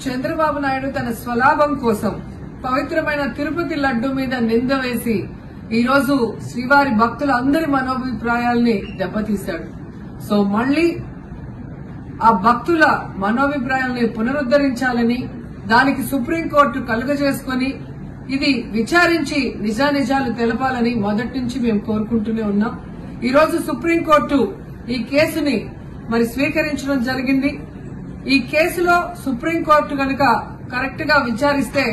చంద్రబాబు నాయుడు తన స్వలాభం కోసం పవిత్రమైన తిరుపతి లడ్డు మీద నింద వేసి ఈ రోజు శ్రీవారి భక్తులందరి మనోభిప్రాయాల్ని దెబ్బతీశాడు. సో మళ్లీ ఆ భక్తుల మనోభిప్రాయాల్ని పునరుద్దరించాలని, దానికి సుప్రీంకోర్టు కలుగజేసుకుని ఇది విచారించి నిజానిజాలు తెలపాలని మొదటి నుంచి మేము కోరుకుంటూనే ఉన్నాం. ఈ రోజు సుప్రీంకోర్టు ఈ కేసుని స్వీకరించడం జరిగింది. ఈ కేసులో సుప్రీంకోర్టు గనుక కరెక్ట్ గా విచారిస్తే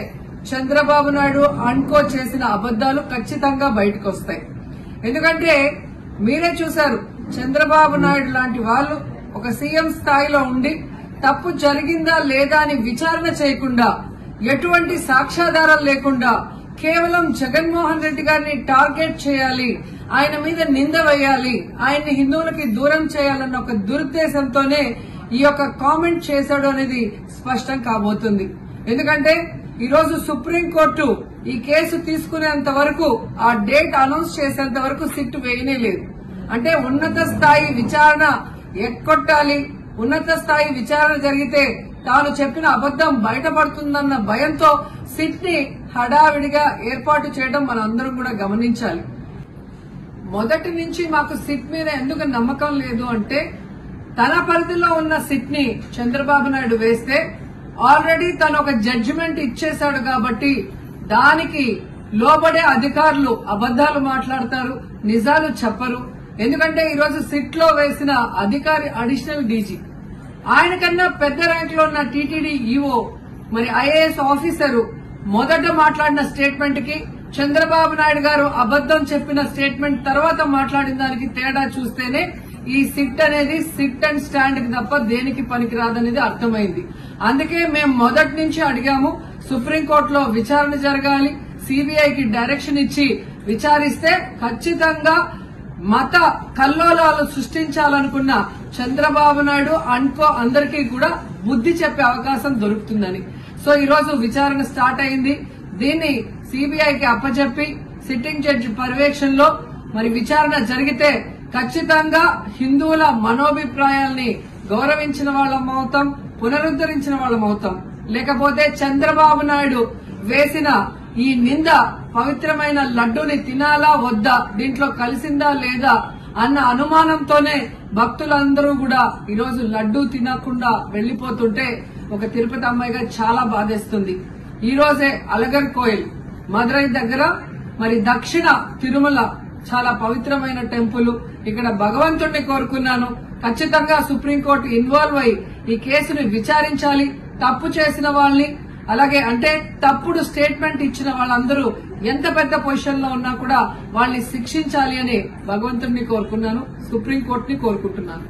చంద్రబాబు నాయుడు అన్కో చేసిన అబద్దాలు ఖచ్చితంగా బయటకు వస్తాయి. ఎందుకంటే మీరే చూశారు, చంద్రబాబు నాయుడు లాంటి వాళ్ళు ఒక సీఎం స్థాయిలో ఉండి తప్పు జరిగిందా లేదా అని విచారణ చేయకుండా, ఎటువంటి సాక్ష్యాధారాలు లేకుండా కేవలం జగన్మోహన్ రెడ్డి గారిని టార్గెట్ చేయాలి, ఆయన మీద నింద వేయాలి, ఆయన్ని హిందువులకి దూరం చేయాలన్న ఒక దురుద్దేశంతోనే ఈ యొక్క కామెంట్ చేశాడు అనేది స్పష్టం కాబోతుంది. ఎందుకంటే ఈ రోజు సుప్రీంకోర్టు ఈ కేసు తీసుకునేంత వరకు, ఆ డేట్ అనౌన్స్ చేసేంత వరకు సిట్ వేయనే లేదు. అంటే ఉన్నత స్థాయి విచారణ ఎక్కొట్టాలి, ఉన్నత స్థాయి విచారణ జరిగితే తాను చెప్పిన అబద్దం బయటపడుతుందన్న భయంతో సిట్ ని హడావిడిగా ఏర్పాటు చేయడం మనందరం కూడా గమనించాలి. మొదటి నుంచి మాకు సిట్ మీద ఎందుకు నమ్మకం లేదు అంటే, తన పరిధిలో ఉన్న సిట్ ని చంద్రబాబు నాయుడు వేస్తే ఆల్రెడీ తను ఒక జడ్జిమెంట్ ఇచ్చేశాడు కాబట్టి దానికి లోబడే అధికారులు అబద్దాలు మాట్లాడతారు, నిజాలు చెప్పరు. ఎందుకంటే ఈ రోజు సిట్ లో వేసిన అధికారి అడిషనల్ డీజీ, ఆయన కన్నా పెద్ద ర్యాంక్ లో ఉన్న టీటీడీ ఈఓ, ఐఏఎస్ ఆఫీసరు మొదట మాట్లాడిన స్టేట్మెంట్ కి చంద్రబాబు నాయుడు గారు అబద్దం చెప్పిన స్టేట్మెంట్ తర్వాత మాట్లాడిన దానికి తేడా చూస్తేనే ఈ సిట్ అనేది సిట్ అండ్ స్టాండ్ కి తప్ప దేనికి పనికిరాదనేది అర్థమైంది. అందుకే మేము మొదటి నుంచి అడిగాము, సుప్రీంకోర్టులో విచారణ జరగాలి, సిబిఐకి డైరెక్షన్ ఇచ్చి విచారిస్తే ఖచ్చితంగా మత కల్లోలాలు సృష్టించాలనుకున్న చంద్రబాబు నాయుడు అన్కో అందరికీ కూడా బుద్ధి చెప్పే అవకాశం దొరుకుతుందని. సో ఈ రోజు విచారణ స్టార్ట్ అయింది. దీన్ని సిబిఐకి అప్పచెప్పి సిట్టింగ్ జడ్జి పర్యవేక్షణలో విచారణ జరిగితే ఖచ్చితంగా హిందువుల మనోభిప్రాయాల్ని గౌరవించిన వాళ్ళమవుతాం, పునరుద్దరించిన వాళ్ళమవుతాం. లేకపోతే చంద్రబాబు నాయుడు వేసిన ఈ నింద పవిత్రమైన లడ్డూని తినాలా వద్దా, దీంట్లో కలిసిందా లేదా అన్న అనుమానంతోనే భక్తులందరూ కూడా ఈరోజు లడ్డూ తినకుండా వెళ్లిపోతుంటే ఒక తిరుపతి అమ్మాయిగా చాలా బాధేస్తుంది. ఈ రోజే అలగర్ కోయిల్ మదురై దగ్గర దక్షిణ తిరుమల చాలా పవిత్రమైన టెంపుల్. ఇక్కడ భగవంతుడిని కోరుకున్నాను, ఖచ్చితంగా సుప్రీంకోర్టు ఇన్వాల్వ్ అయి ఈ కేసుని విచారించాలి. తప్పు చేసిన వాళ్ళని, అలాగే తప్పుడు స్టేట్మెంట్ ఇచ్చిన వాళ్ళందరూ ఎంత పెద్ద పొజిషన్ లో ఉన్నా కూడా వాళ్ళని శిక్షించాలి అని భగవంతుడిని కోరుకున్నాను, సుప్రీంకోర్టుని కోరుకుంటున్నాను.